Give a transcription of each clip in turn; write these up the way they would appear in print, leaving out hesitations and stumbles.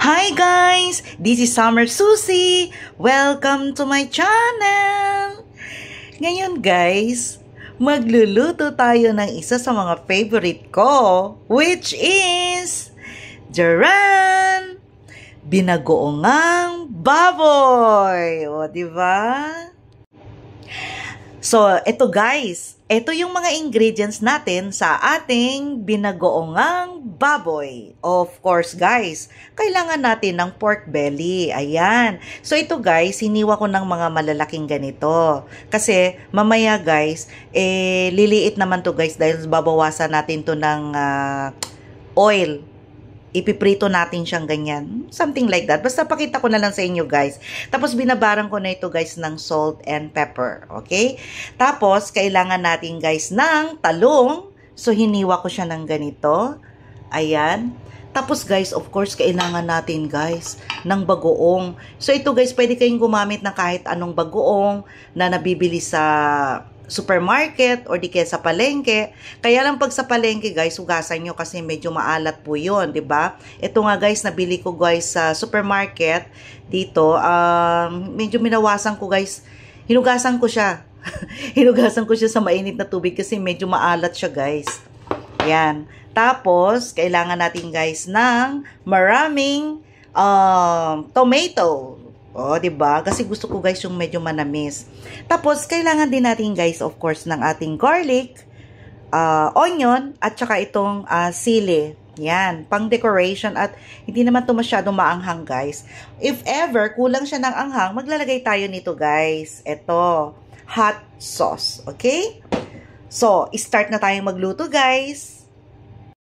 Hi guys! This is Summer Susie! Welcome to my channel! Ngayon guys, magluluto tayo ng isa sa mga favorite ko, which is Jaran! Binagoongang baboy! O, diba? So, eto guys, ito yung mga ingredients natin sa ating binagoongang baboy. Of course guys, kailangan natin ng pork belly. Ayan. So ito guys, hiniwa ko ng mga malalaking ganito. Kasi mamaya guys, liliit naman to guys dahil babawasan natin to ng oil. Ipiprito natin siyang ganyan. Something like that. Basta pakita ko na lang sa inyo guys. Tapos binabarang ko na ito guys ng salt and pepper. Okay? Tapos kailangan natin guys ng talong. So hiniwa ko siya ng ganito. Ayan. Tapos guys, of course, kailangan natin guys ng bagoong. So ito guys, pwede kayong gumamit ng kahit anong bagoong na nabibili sa supermarket or di kaya sa palengke. Kaya lang pag sa palengke guys, hugasan nyo kasi medyo maalat po yun, di ba? Ito nga guys, nabili ko guys sa supermarket dito. Medyo minawasan ko guys. Hinugasan ko siya. Hinugasan ko siya sa mainit na tubig kasi medyo maalat siya guys. Yan. Tapos, kailangan natin guys ng maraming tomato. O, diba? Kasi gusto ko guys yung medyo manamis. Tapos, kailangan din natin guys, of course, ng ating garlic, onion, at saka itong sili. Yan, pang decoration at hindi naman to masyadong maanghang guys. If ever, kulang siya ng anghang, maglalagay tayo nito guys. Ito, hot sauce. Okay? So, start na tayong magluto guys.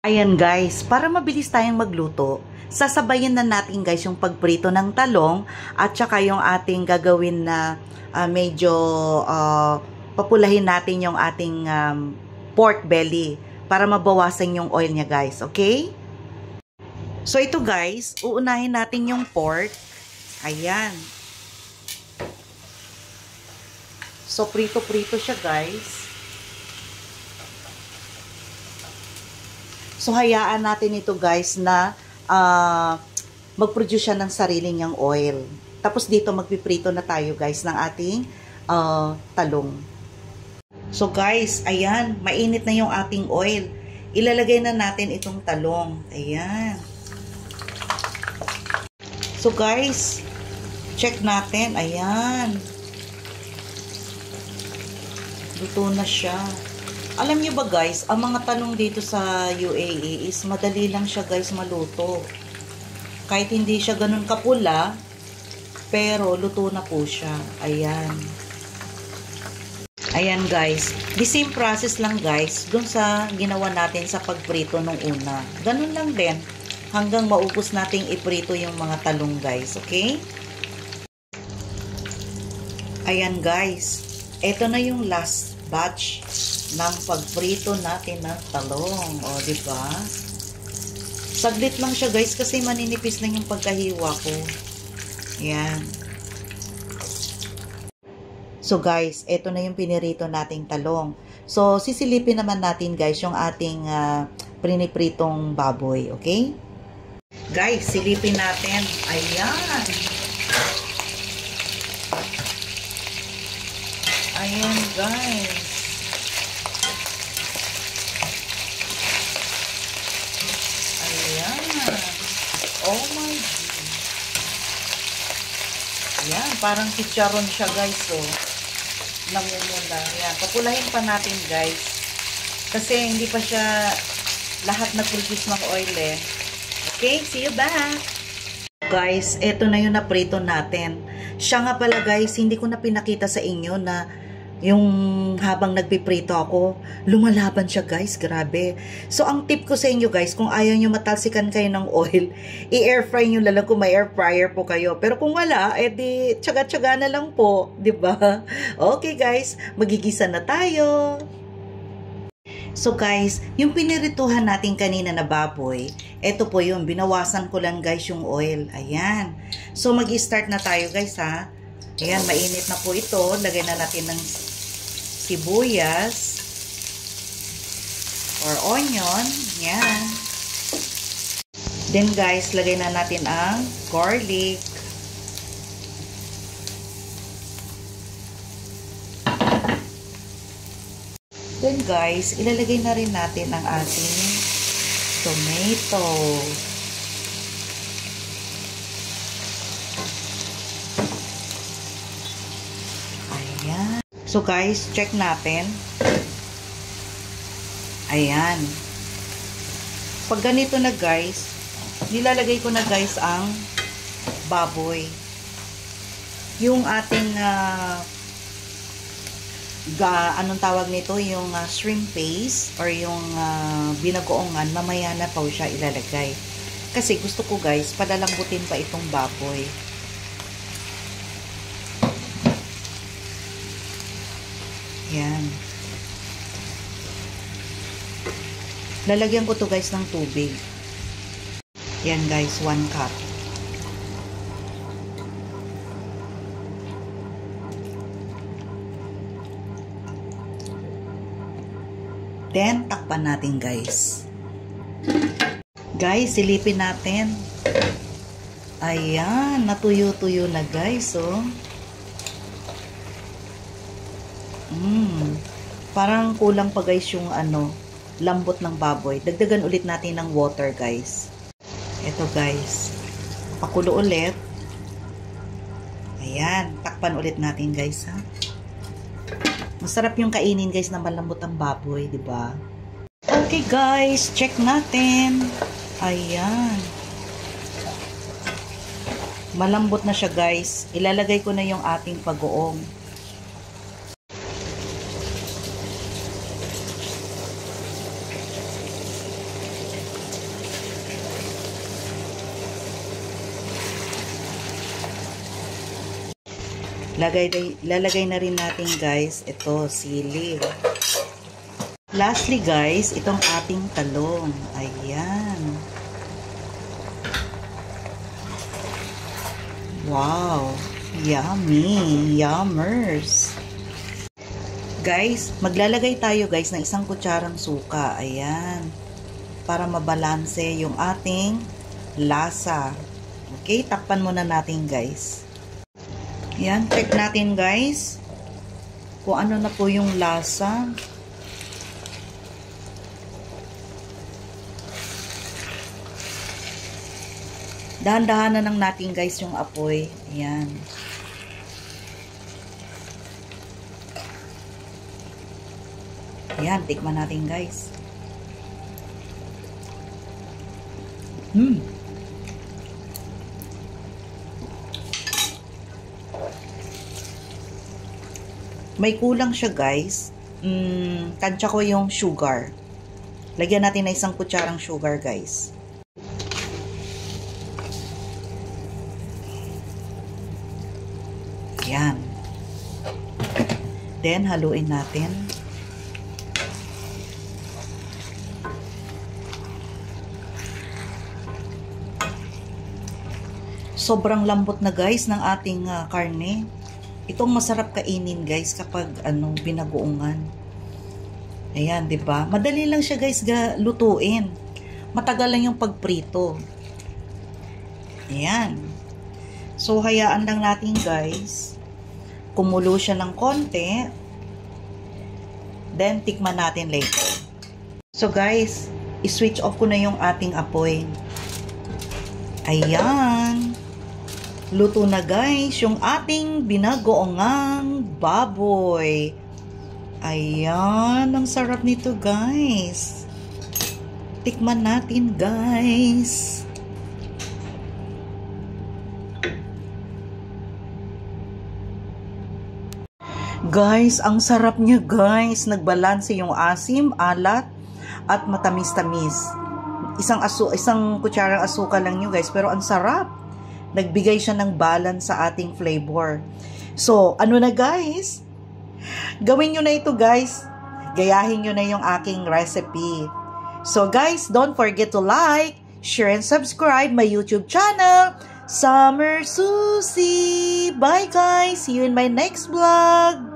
Ayan guys, para mabilis tayong magluto, sasabayin na natin guys yung pagprito ng talong at saka yung ating gagawin na medyo papulahin natin yung ating pork belly para mabawasan yung oil niya guys, okay? So ito guys, uunahin natin yung pork. Ayan. So prito-prito siya guys. So hayaan natin ito guys na mag-produce siya ng sarili niyang oil. Tapos dito magpiprito na tayo guys ng ating talong. So guys, ayan, mainit na yung ating oil. Ilalagay na natin itong talong. Ayan. So guys, check natin. Ayan. Luto na siya. Alam niyo ba guys, ang mga talong dito sa UAE is madali lang siya guys maluto. Kahit hindi siya ganun kapula, pero luto na po siya. Ayan. Ayan guys. The same process lang guys dun sa ginawa natin sa pagprito nung una. Ganun lang din hanggang maubos nating iprito yung mga talong guys. Okay? Ayan guys. Ito na yung last batch ng pagprito natin ng talong. O, diba? Saglit lang siya, guys, kasi maninipis lang yung pagkahiwa ko. Yan. So, guys, ito na yung pinirito nating talong. So, sisilipin naman natin, guys, yung ating pinipritong baboy. Okay? Guys, silipin natin. Ayan. Ayan, guys. Oh my God. Yan, parang chicharon siya guys, so. Namumula. Yan, papulahin pa natin guys. Kasi hindi pa siya lahat nag-produce ng oil eh. Okay, see you back. Guys, eto na yung naprito natin. Siya nga pala guys, hindi ko na pinakita sa inyo na yung habang nagpiprito ako, lumalaban siya guys, grabe. So, ang tip ko sa inyo guys, kung ayaw nyo matalsikan kayo ng oil, i-air fry nyo lang kung may air fryer po kayo. Pero kung wala, edi tsaga-tsaga na lang po, di ba? Okay guys, magigisa na tayo. So guys, yung pinirituhan natin kanina na baboy, eto po yun, binawasan ko lang guys yung oil. Ayan. So, mag-start na tayo guys ha. Ayan, mainit na po ito. Lagay na natin ng sibuyas or onion. Yan. Then guys, lagay na natin ang garlic. Then guys, ilalagay na rin natin ang ating tomato. Ayan. So guys, check natin. Ayan. Pag ganito na guys, nilalagay ko na guys ang baboy. Yung ating anong tawag nito, yung shrimp paste or yung binagoongan, mamaya na pa siya ilalagay. Kasi gusto ko guys, palalambutin pa itong baboy. Yan. Lalagyan ko to guys ng tubig. Yan guys, 1 cup. Then, takpan natin guys. Guys, silipin natin. Ayan, natuyo-tuyo na guys, oh. Parang kulang pa guys yung lambot ng baboy. Dagdagan ulit natin ng water guys. Ito guys. Pakulo ulit. Ayan, takpan ulit natin guys ha. Masarap yung kainin guys na malambot ang baboy, di ba? Okay guys, check natin. Ayan. Malambot na siya guys. Ilalagay ko na yung ating pag-uong. Lalagay na rin natin guys ito, sili. Lastly guys, itong ating talong. Ayan. Wow, yummy, yummers. Guys, maglalagay tayo guys ng 1 kutsarang suka. Ayan. Para mabalanse yung ating lasa. Okay, takpan muna natin guys. Yan, check natin guys kung ano na po yung lasa. Dahan-dahanan lang natin guys yung apoy. Ayan. Ayan, tikman natin guys. May kulang siya guys. Tansya ko yung sugar. Lagyan natin na 1 kutsarang sugar guys. Yan. Then haluin natin. Sobrang lambot na guys ng ating karne. Itong masarap kainin guys kapag binagoongan. Ayan, 'di ba? Madali lang siya guys lutuin. Matagal lang yung pagprito. Ayan. So hayaan lang natin guys kumulo siya ng konti. Then tikman natin later. So guys, i-switch off ko na yung ating apoy. Ayan. Luto na guys yung ating binagoongang baboy. Ayan, ang sarap nito guys. Tikman natin guys. Guys, ang sarap niya guys. Nagbalanse yung asim, alat, at matamis-tamis. Isang kutsarang asukal lang nyo guys, pero ang sarap. Nagbigay siya ng balance sa ating flavor. So, ano na guys? Gawin nyo na ito guys. Gayahin nyo na yung aking recipe. So guys, don't forget to like, share, and subscribe my YouTube channel, Summer Susie. Bye guys! See you in my next vlog!